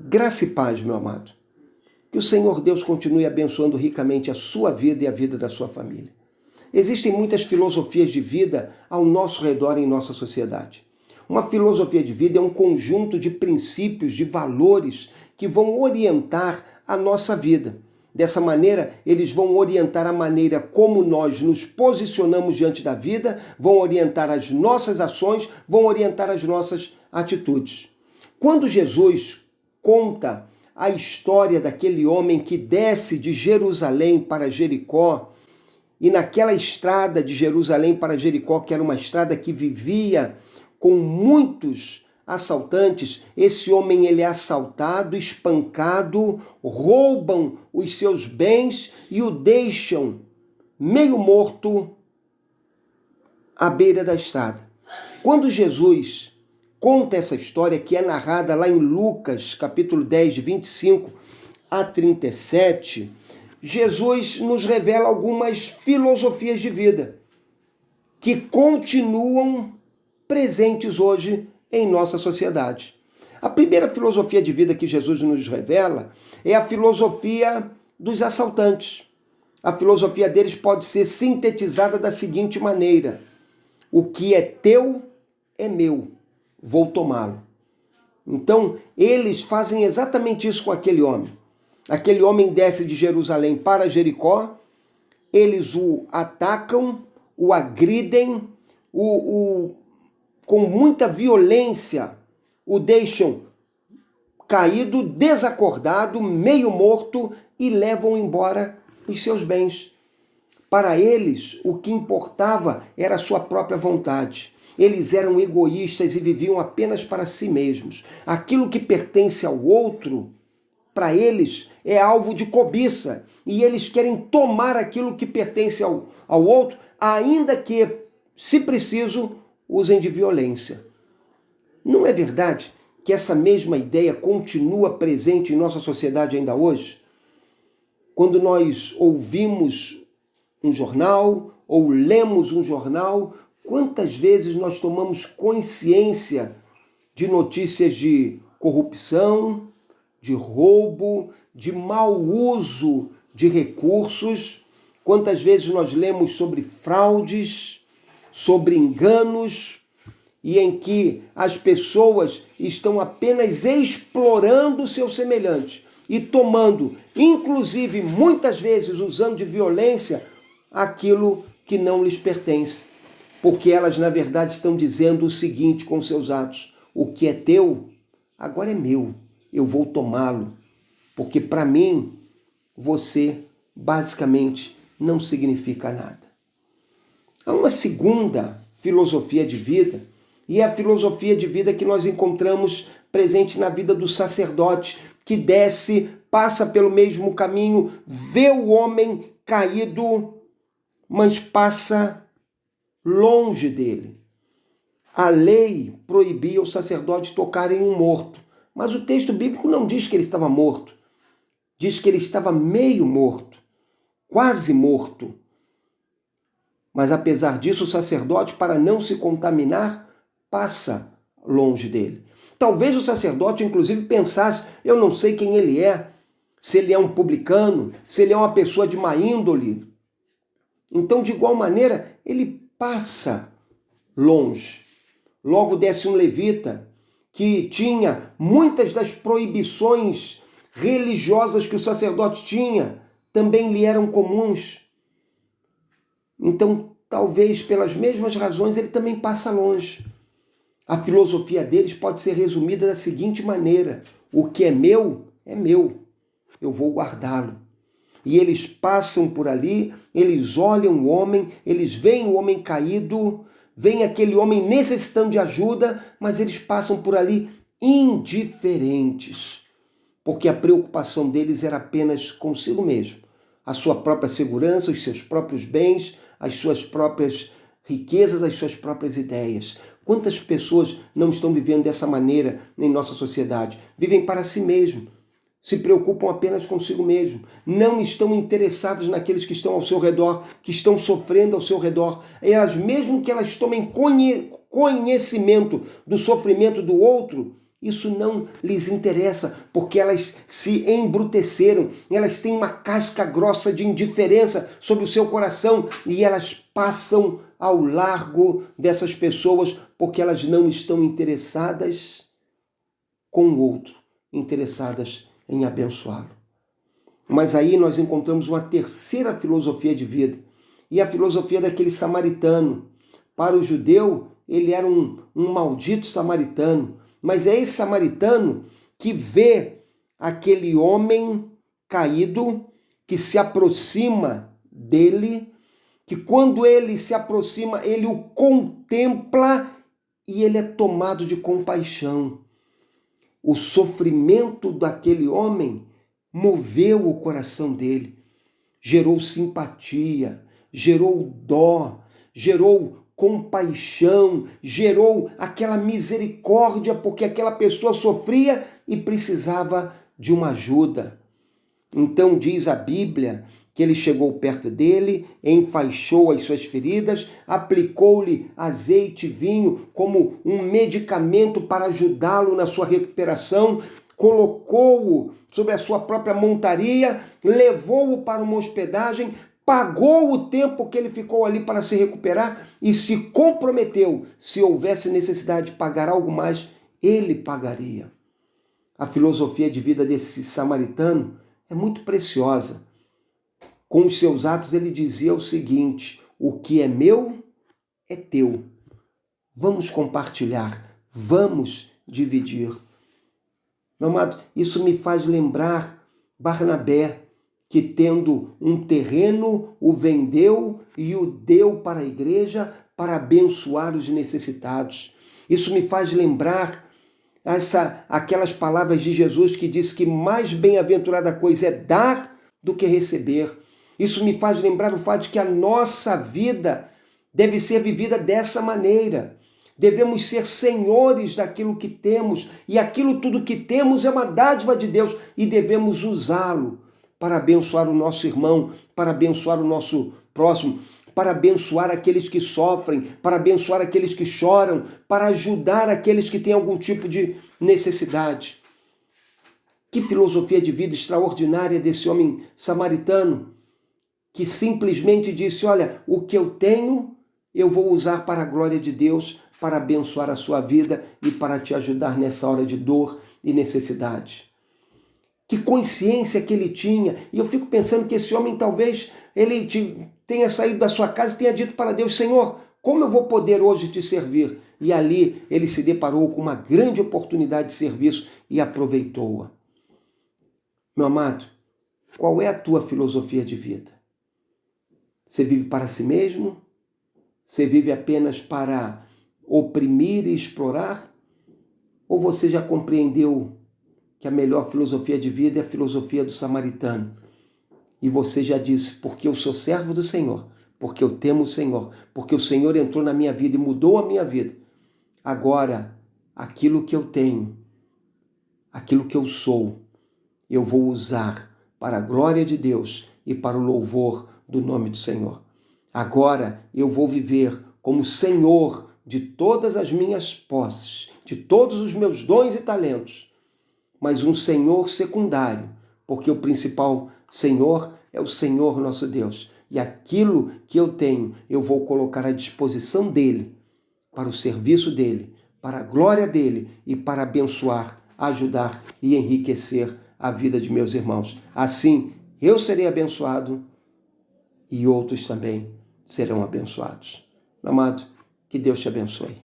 Graça e paz, meu amado. Que o Senhor Deus continue abençoando ricamente a sua vida e a vida da sua família. Existem muitas filosofias de vida ao nosso redor em nossa sociedade. Uma filosofia de vida é um conjunto de princípios, de valores que vão orientar a nossa vida. Dessa maneira, eles vão orientar a maneira como nós nos posicionamos diante da vida, vão orientar as nossas ações, vão orientar as nossas atitudes. Quando Jesus conta a história daquele homem que desce de Jerusalém para Jericó, e naquela estrada de Jerusalém para Jericó, que era uma estrada que vivia com muitos assaltantes, esse homem ele é assaltado, espancado, roubam os seus bens e o deixam meio morto à beira da estrada. Quando Jesus conta essa história, que é narrada lá em Lucas, capítulo 10, de 25 a 37, Jesus nos revela algumas filosofias de vida que continuam presentes hoje em nossa sociedade. A primeira filosofia de vida que Jesus nos revela é a filosofia dos assaltantes. A filosofia deles pode ser sintetizada da seguinte maneira: o que é teu é meu, vou tomá-lo. Então, eles fazem exatamente isso com aquele homem. Aquele homem desce de Jerusalém para Jericó, eles o atacam, o agridem, com muita violência, o deixam caído, desacordado, meio morto e levam embora os seus bens. Para eles, o que importava era a sua própria vontade. Eles eram egoístas e viviam apenas para si mesmos. Aquilo que pertence ao outro, para eles, é alvo de cobiça. E eles querem tomar aquilo que pertence ao outro, ainda que, se preciso, usem de violência. Não é verdade que essa mesma ideia continua presente em nossa sociedade ainda hoje? Quando nós ouvimos um jornal ou lemos um jornal, quantas vezes nós tomamos consciência de notícias de corrupção, de roubo, de mau uso de recursos? Quantas vezes nós lemos sobre fraudes, sobre enganos, e em que as pessoas estão apenas explorando o seu semelhante e tomando, inclusive muitas vezes usando de violência, aquilo que não lhes pertence. Porque elas, na verdade, estão dizendo o seguinte com seus atos: o que é teu, agora é meu, eu vou tomá-lo. Porque para mim, você basicamente não significa nada. Há uma segunda filosofia de vida, e é a filosofia de vida que nós encontramos presente na vida do sacerdote, que desce, passa pelo mesmo caminho, vê o homem caído, mas passa longe dele. A lei proibia o sacerdote tocar em um morto, mas o texto bíblico não diz que ele estava morto, diz que ele estava meio morto, quase morto. Mas apesar disso, o sacerdote, para não se contaminar, passa longe dele. Talvez o sacerdote, inclusive, pensasse: eu não sei quem ele é, se ele é um publicano, se ele é uma pessoa de má índole. Então, de igual maneira, ele passa longe. Logo desce um levita que tinha muitas das proibições religiosas que o sacerdote tinha, também lhe eram comuns. Então, talvez pelas mesmas razões, ele também passa longe. A filosofia deles pode ser resumida da seguinte maneira: o que é meu, eu vou guardá-lo. E eles passam por ali, eles olham o homem, eles veem o homem caído, veem aquele homem necessitando de ajuda, mas eles passam por ali indiferentes, porque a preocupação deles era apenas consigo mesmo, a sua própria segurança, os seus próprios bens, as suas próprias riquezas, as suas próprias ideias. Quantas pessoas não estão vivendo dessa maneira em nossa sociedade? Vivem para si mesmo, se preocupam apenas consigo mesmo, não estão interessadas naqueles que estão ao seu redor, que estão sofrendo ao seu redor. Elas, mesmo que elas tomem conhecimento do sofrimento do outro, Isso não lhes interessa, porque elas se embruteceram, elas têm uma casca grossa de indiferença sobre o seu coração e elas passam ao largo dessas pessoas porque elas não estão interessadas com o outro, interessadas em abençoá-lo. Mas aí nós encontramos uma terceira filosofia de vida, e a filosofia daquele samaritano. Para o judeu, ele era um maldito samaritano, mas é esse samaritano que vê aquele homem caído, que se aproxima dele, que quando ele se aproxima, ele o contempla e ele é tomado de compaixão. O sofrimento daquele homem moveu o coração dele, gerou simpatia, gerou dó, gerou compaixão, gerou aquela misericórdia, porque aquela pessoa sofria e precisava de uma ajuda. Então diz a Bíblia que ele chegou perto dele, enfaixou as suas feridas, aplicou-lhe azeite e vinho como um medicamento para ajudá-lo na sua recuperação, colocou-o sobre a sua própria montaria, levou-o para uma hospedagem, pagou o tempo que ele ficou ali para se recuperar e se comprometeu, se houvesse necessidade de pagar algo mais, ele pagaria. A filosofia de vida desse samaritano é muito preciosa. Com os seus atos ele dizia o seguinte: o que é meu é teu. Vamos compartilhar, vamos dividir. Meu amado, isso me faz lembrar Barnabé, que tendo um terreno, o vendeu e o deu para a igreja para abençoar os necessitados. Isso me faz lembrar aquelas palavras de Jesus que diz que mais bem-aventurada coisa é dar do que receber. Isso me faz lembrar o fato de que a nossa vida deve ser vivida dessa maneira. Devemos ser senhores daquilo que temos, e aquilo tudo que temos é uma dádiva de Deus, e devemos usá-lo para abençoar o nosso irmão, para abençoar o nosso próximo, para abençoar aqueles que sofrem, para abençoar aqueles que choram, para ajudar aqueles que têm algum tipo de necessidade. Que filosofia de vida extraordinária desse homem samaritano, que simplesmente disse: olha, o que eu tenho, eu vou usar para a glória de Deus, para abençoar a sua vida e para te ajudar nessa hora de dor e necessidade. Que consciência que ele tinha. E eu fico pensando que esse homem talvez ele tenha saído da sua casa e tenha dito para Deus: Senhor, como eu vou poder hoje te servir? E ali ele se deparou com uma grande oportunidade de serviço e aproveitou-a. Meu amado, qual é a tua filosofia de vida? Você vive para si mesmo? Você vive apenas para oprimir e explorar? Ou você já compreendeu que a melhor filosofia de vida é a filosofia do samaritano? E você já disse: porque eu sou servo do Senhor, porque eu temo o Senhor, porque o Senhor entrou na minha vida e mudou a minha vida. Agora, aquilo que eu tenho, aquilo que eu sou, eu vou usar para a glória de Deus e para o louvor do nome do Senhor. Agora eu vou viver como Senhor de todas as minhas posses, de todos os meus dons e talentos, mas um Senhor secundário, porque o principal Senhor é o Senhor nosso Deus. E aquilo que eu tenho, eu vou colocar à disposição dele, para o serviço dele, para a glória dele e para abençoar, ajudar e enriquecer a vida de meus irmãos. Assim, eu serei abençoado e outros também serão abençoados. Meu amado, que Deus te abençoe.